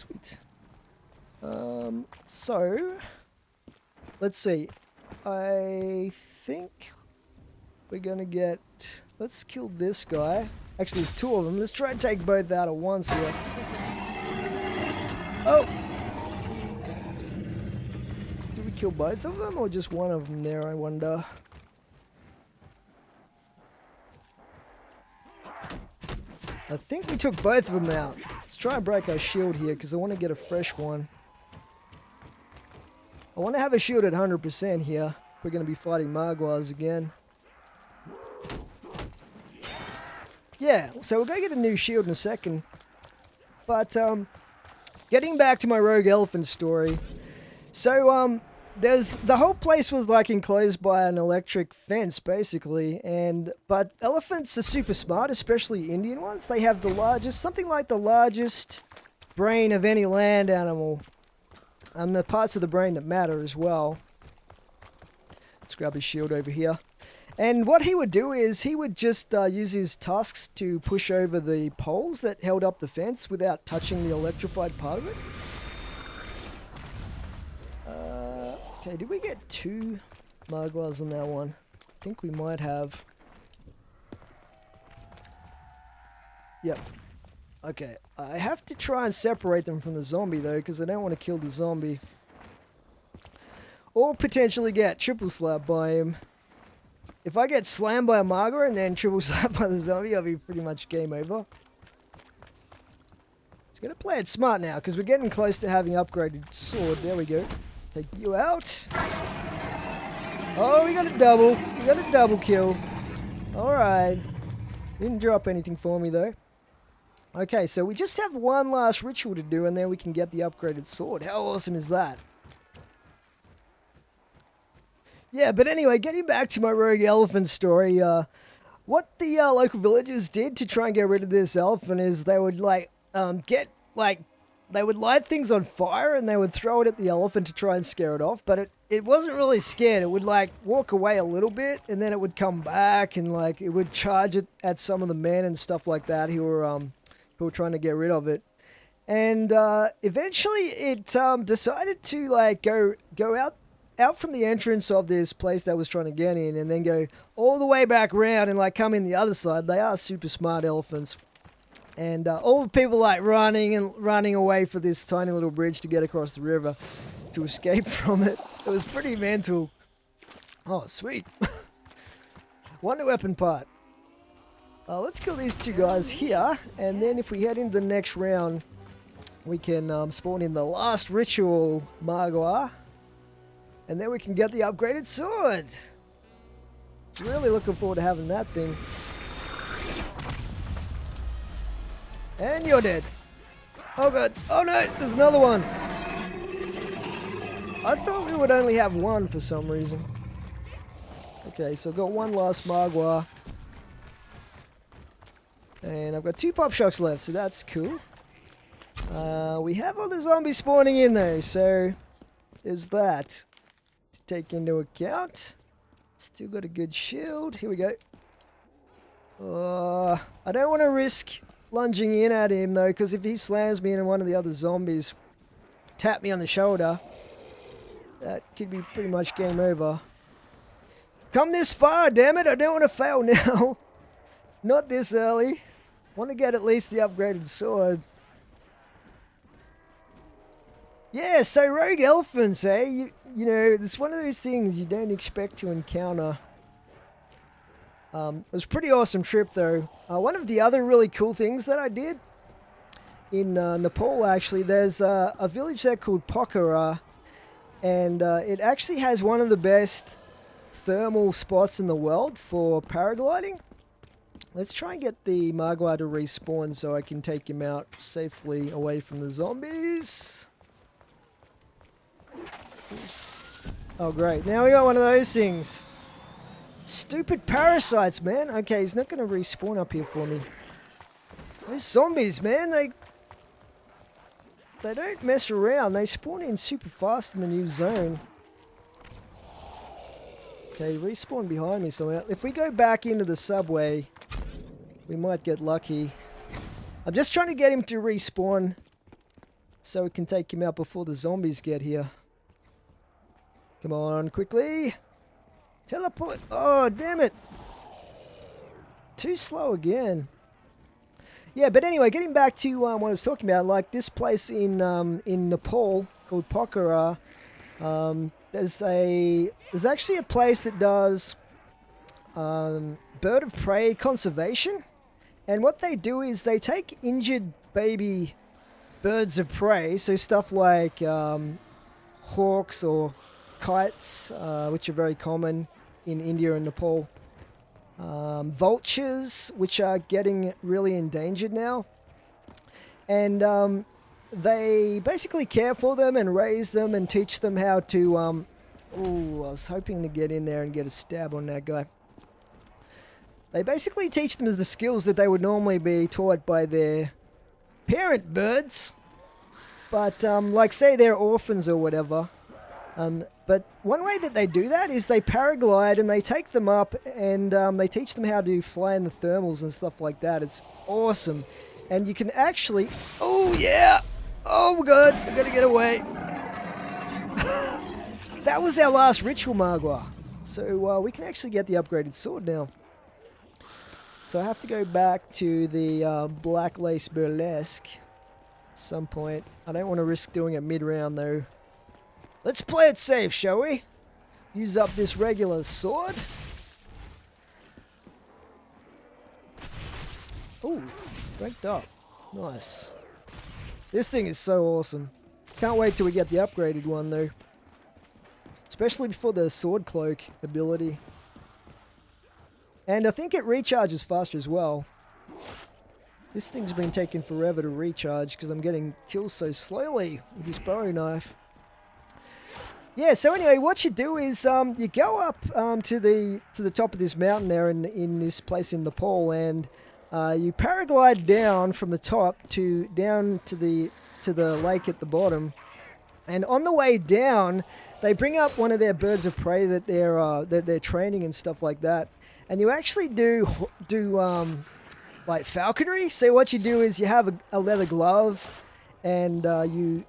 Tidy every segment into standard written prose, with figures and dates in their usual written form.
Sweet. So, let's see. I think we're gonna get... Let's kill this guy. Actually, there's two of them. Let's try and take both out at once here. Oh! Did we kill both of them or just one of them there, I wonder? I think we took both of them out. Let's try and break our shield here because I want to get a fresh one. I want to have a shield at 100% here. We're going to be fighting Margwars again. Yeah, so we'll go get a new shield in a second. But, getting back to my rogue elephant story. So, the whole place was like enclosed by an electric fence, basically. But elephants are super smart, especially Indian ones. They have the largest, something like the largest brain of any land animal. And the parts of the brain that matter as well. Let's grab his shield over here. And what he would do is he would just use his tusks to push over the poles that held up the fence without touching the electrified part of it. Okay, did we get 2 Margwars on that one? I think we might have. Yep. Okay, I have to try and separate them from the zombie though, because I don't want to kill the zombie. Or potentially get triple slapped by him. If I get slammed by a Margwa and then triple slapped by the zombie, I'll be pretty much game over. Just gonna play it smart now, because we're getting close to having upgraded sword. There we go. Take you out. Oh, we got a double. We got a double kill. Alright. Didn't drop anything for me though. Okay, so we just have one last ritual to do and then we can get the upgraded sword. How awesome is that? Yeah, but anyway, getting back to my rogue elephant story, what the local villagers did to try and get rid of this elephant is they would they would light things on fire and they would throw it at the elephant to try and scare it off, but it wasn't really scared. It would like walk away a little bit and then it would come back and like it would charge it at some of the men and stuff like that who were trying to get rid of it. And eventually it decided to like go out from the entrance of this place that was trying to get in and then go all the way back around and like come in the other side. They are super smart elephants. And all the people like running away for this tiny little bridge to get across the river to escape from it. It was pretty mental. Oh, sweet. Wonder weapon part. Let's kill these two guys here. And then if we head into the next round, we can spawn in the last ritual Margwa. And then we can get the upgraded sword. Really looking forward to having that thing. And you're dead. Oh god. Oh no, there's another one. I thought we would only have one for some reason. Okay, so I've got one last Margwa. And I've got 2 pop shocks left, so that's cool. We have all the zombies spawning in though, so there's that to take into account. Still got a good shield. Here we go. I don't want to risk lunging in at him though, because if he slams me and one of the other zombies tap me on the shoulder, that could be pretty much game over. Come this far, damn it! I don't want to fail now. Not this early. Want to get at least the upgraded sword. Yeah, so rogue elephants, eh? You know, it's one of those things you don't expect to encounter. It was a pretty awesome trip though. One of the other really cool things that I did in Nepal actually, there's a village there called Pokhara, and it actually has one of the best thermal spots in the world for paragliding. Let's try and get the Margwa to respawn so I can take him out safely away from the zombies. Oh great, now we got one of those things. Stupid parasites, man. Okay, he's not going to respawn up here for me. Those zombies, man, they don't mess around. They spawn in super fast in the new zone. Okay, respawn behind me somewhere. If we go back into the subway, we might get lucky. I'm just trying to get him to respawn so we can take him out before the zombies get here. Come on, quickly. Teleport. Oh, damn it. Too slow again. Yeah, but anyway, getting back to what I was talking about, like this place in Nepal called Pokhara, there's actually a place that does bird of prey conservation, and what they do is they take injured baby birds of prey, so stuff like hawks or kites, which are very common in India and Nepal. Vultures, which are getting really endangered now. And they basically care for them and raise them and teach them how to... I was hoping to get in there and get a stab on that guy. They basically teach them the skills that they would normally be taught by their parent birds. But, like, say they're orphans or whatever. But one way that they do that is they paraglide and they take them up and they teach them how to fly in the thermals and stuff like that. It's awesome. And you can actually... Oh, yeah! Oh, God! I gotta get away. That was our last ritual, Magua. So we can actually get the upgraded sword now. So I have to go back to the Black Lace Burlesque at some point. I don't want to risk doing it mid-round, though. Let's play it safe, shall we? Use up this regular sword. Ooh, ranked up. Nice. This thing is so awesome. Can't wait till we get the upgraded one, though. Especially before the sword cloak ability. And I think it recharges faster as well. This thing's been taking forever to recharge because I'm getting kills so slowly with this bowie knife. Yeah, so anyway, what you do is you go up to the top of this mountain there in this place in Nepal, and you paraglide down from the top down to the lake at the bottom. And on the way down, they bring up one of their birds of prey that they're training and stuff like that. And you actually do like falconry. So what you do is you have a leather glove, and you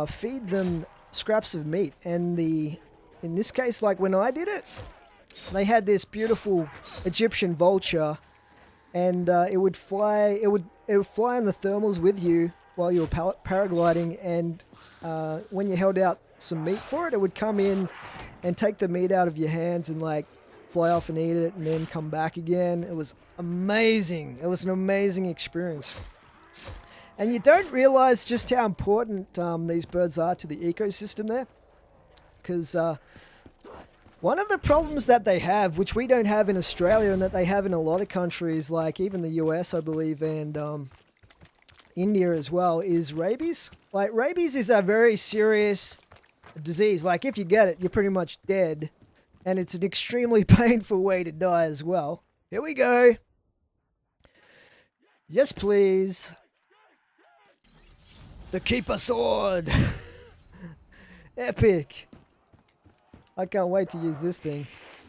feed them scraps of meat. And in this case, like when I did it, they had this beautiful Egyptian vulture, and it would fly in the thermals with you while you were paragliding, and when you held out some meat for it, it would come in and take the meat out of your hands and like fly off and eat it and then come back again. It was amazing. It was an amazing experience. And you don't realize just how important these birds are to the ecosystem there. Because one of the problems that they have, which we don't have in Australia and that they have in a lot of countries, like even the US, I believe, and India as well, is rabies. Like, rabies is a very serious disease. Like, if you get it, you're pretty much dead. And it's an extremely painful way to die as well. Here we go. Yes, please. The Keeper Sword. Epic. I can't wait to use this thing.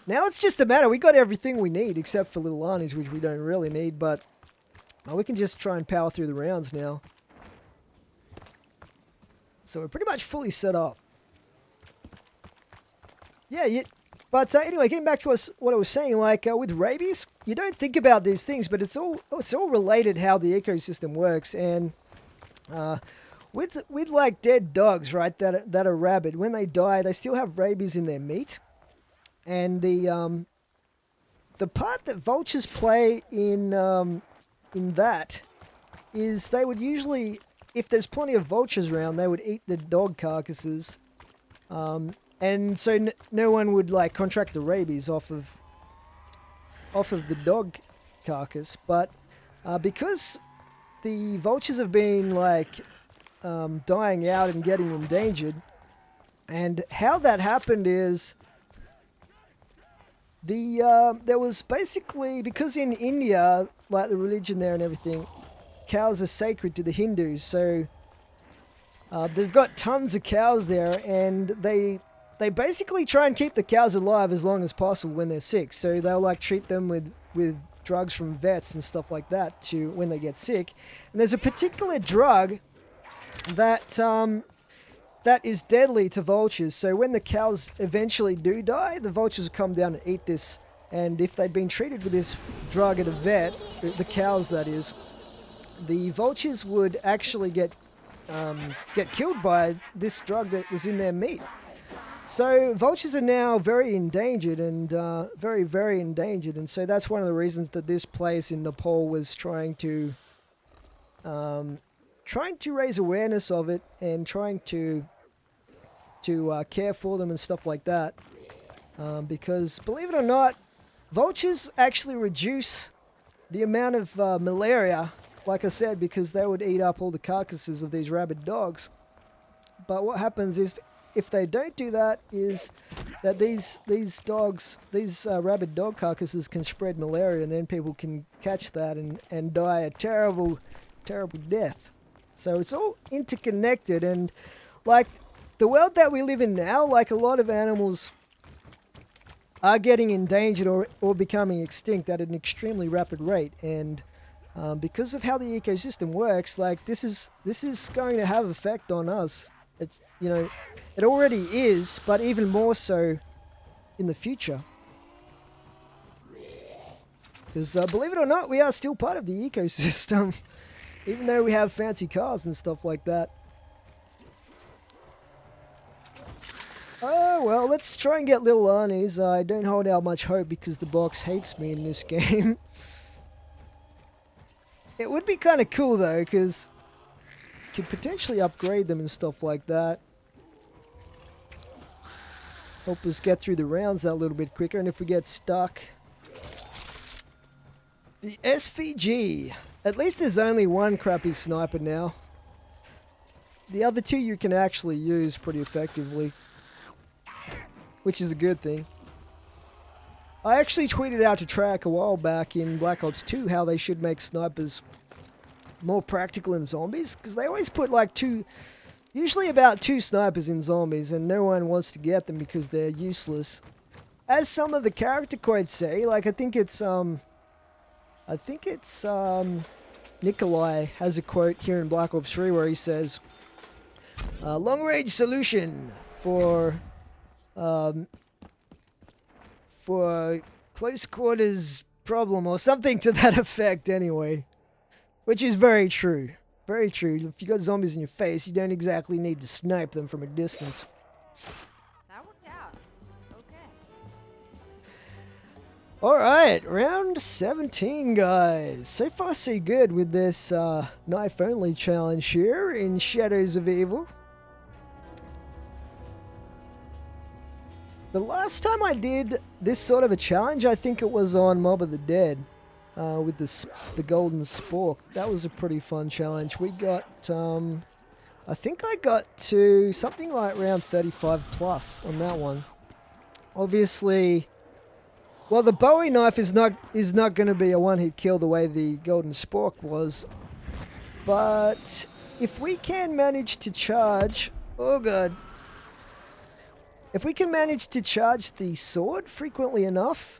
Now it's just a matter. We got everything we need except for little Arnie's, which we don't really need, but we can just try and power through the rounds now. So we're pretty much fully set up. Yeah. But anyway, getting back to what I was saying, like with rabies, you don't think about these things, but it's all related how the ecosystem works. And with like dead dogs, right, that are rabid, when they die, they still have rabies in their meat. And the part that vultures play in that is they would usually, if there's plenty of vultures around, they would eat the dog carcasses. And so no one would like contract the rabies off of the dog carcass. But because the vultures have been like dying out and getting endangered, and how that happened is there was basically, because in India, like the religion there and everything, cows are sacred to the Hindus. So they've got tons of cows there, and they basically try and keep the cows alive as long as possible when they're sick. So they'll like treat them with drugs from vets and stuff like that to when they get sick. And there's a particular drug that that is deadly to vultures. So when the cows eventually do die, the vultures will come down and eat this. And if they'd been treated with this drug at a vet, the cows that is, the vultures would actually get killed by this drug that was in their meat. So vultures are now very endangered and very, very endangered. And so that's one of the reasons that this place in Nepal was trying to raise awareness of it and trying to care for them and stuff like that. Because believe it or not, vultures actually reduce the amount of malaria, like I said, because they would eat up all the carcasses of these rabid dogs. But what happens is, if they don't do that, is that these rabid dog carcasses can spread malaria, and then people can catch that and die a terrible, terrible death. So it's all interconnected, and like the world that we live in now, like a lot of animals are getting endangered or becoming extinct at an extremely rapid rate. And because of how the ecosystem works, like this is going to have effect on us. It's, you know, it already is, but even more so in the future. Because believe it or not, we are still part of the ecosystem, even though we have fancy cars and stuff like that. Oh, well, let's try and get little Arnie's. I don't hold out much hope because the box hates me in this game. It would be kind of cool, though, because you could potentially upgrade them and stuff like that. Help us get through the rounds that little bit quicker, and if we get stuck... The SVG. At least there's only one crappy sniper now. The other two you can actually use pretty effectively, which is a good thing. I actually tweeted out to Track a while back in Black Ops 2 how they should make snipers more practical in zombies, because they always put like usually about two snipers in zombies, and no one wants to get them because they're useless. As some of the character quotes say, like I think it's Nikolai has a quote here in Black Ops 3 where he says, long range solution for close quarters problem, or something to that effect anyway. Which is very true. Very true. If you got zombies in your face, you don't exactly need to snipe them from a distance. That worked out. Okay. Alright, round 17, guys. So far so good with this knife-only challenge here in Shadows of Evil. The last time I did this sort of a challenge, I think it was on Mob of the Dead. With the golden spork. That was a pretty fun challenge. We got, I think I got to something like around 35 plus on that one. Obviously, well, the Bowie knife is not going to be a one-hit kill the way the golden spork was. But if we can manage to charge, oh god, if we can manage to charge the sword frequently enough,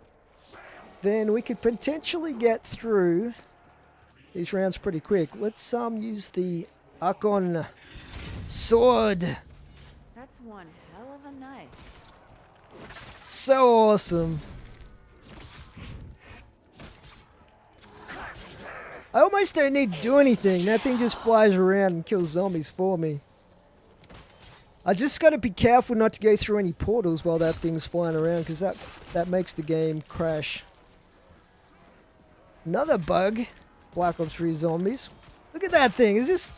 then we could potentially get through these rounds pretty quick. Let's use the Archon sword. That's one hell of a knife. So awesome. I almost don't need to do anything. That thing just flies around and kills zombies for me. I just got to be careful not to go through any portals while that thing's flying around, because that makes the game crash. Another bug. Black Ops 3 zombies. Look at that thing. It's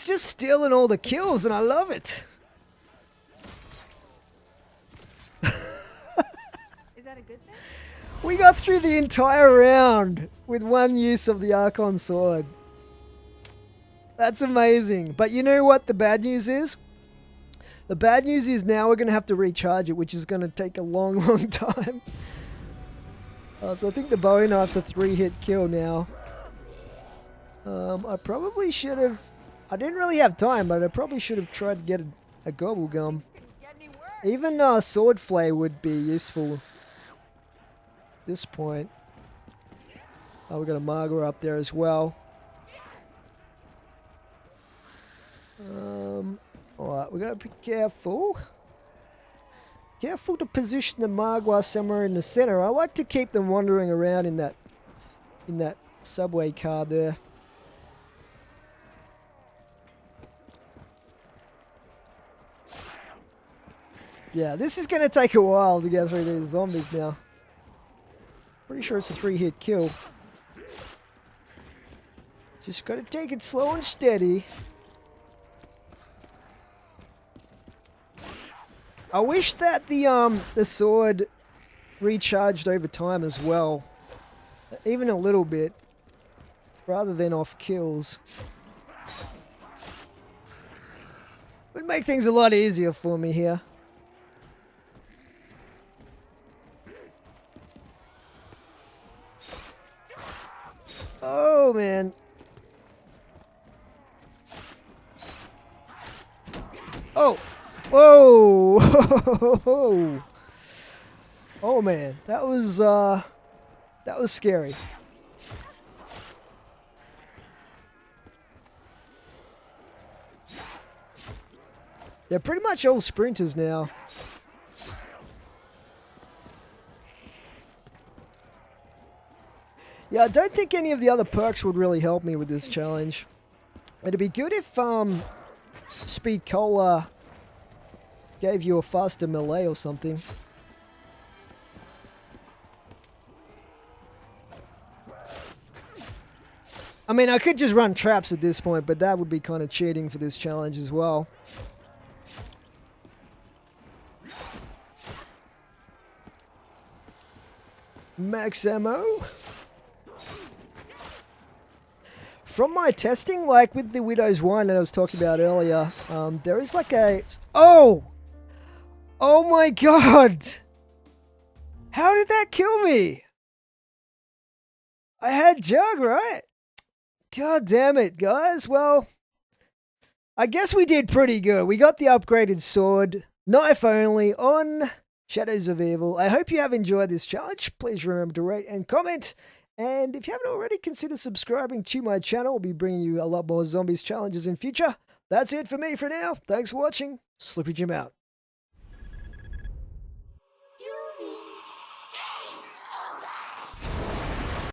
just stealing all the kills, and I love it. Is that a good thing? We got through the entire round with one use of the Archon sword. That's amazing. But you know what the bad news is? The bad news is now we're going to have to recharge it, which is going to take a long, long time. So I think the Bowie knife's a 3-hit kill now. I probably should have... I didn't really have time, but I probably should have tried to get a gobble gum. Even sword flay would be useful at this point. Oh, we've got a Marga up there as well. Alright, we gotta be careful. Careful to position the Magua somewhere in the center. I like to keep them wandering around in that subway car there. Yeah, this is gonna take a while to get through these zombies now. Pretty sure it's a 3-hit kill. Just gotta take it slow and steady. I wish that the sword recharged over time as well. Even a little bit. Rather than off kills. Would make things a lot easier for me here. Oh man. Oh! Whoa! Oh man, that was scary. They're pretty much all sprinters now. Yeah, I don't think any of the other perks would really help me with this challenge. It'd be good if Speed Cola gave you a faster melee or something. I mean, I could just run traps at this point, but that would be kind of cheating for this challenge as well. Max ammo. From my testing, like with the Widow's Wine that I was talking about earlier, there is like a... Oh! Oh my god! How did that kill me? I had Jug, right? God damn it, guys. Well, I guess we did pretty good. We got the upgraded sword, knife only, on Shadows of Evil. I hope you have enjoyed this challenge. Please remember to rate and comment. And if you haven't already, consider subscribing to my channel. I'll be bringing you a lot more zombies challenges in future. That's it for me for now. Thanks for watching. Slippy Jim out.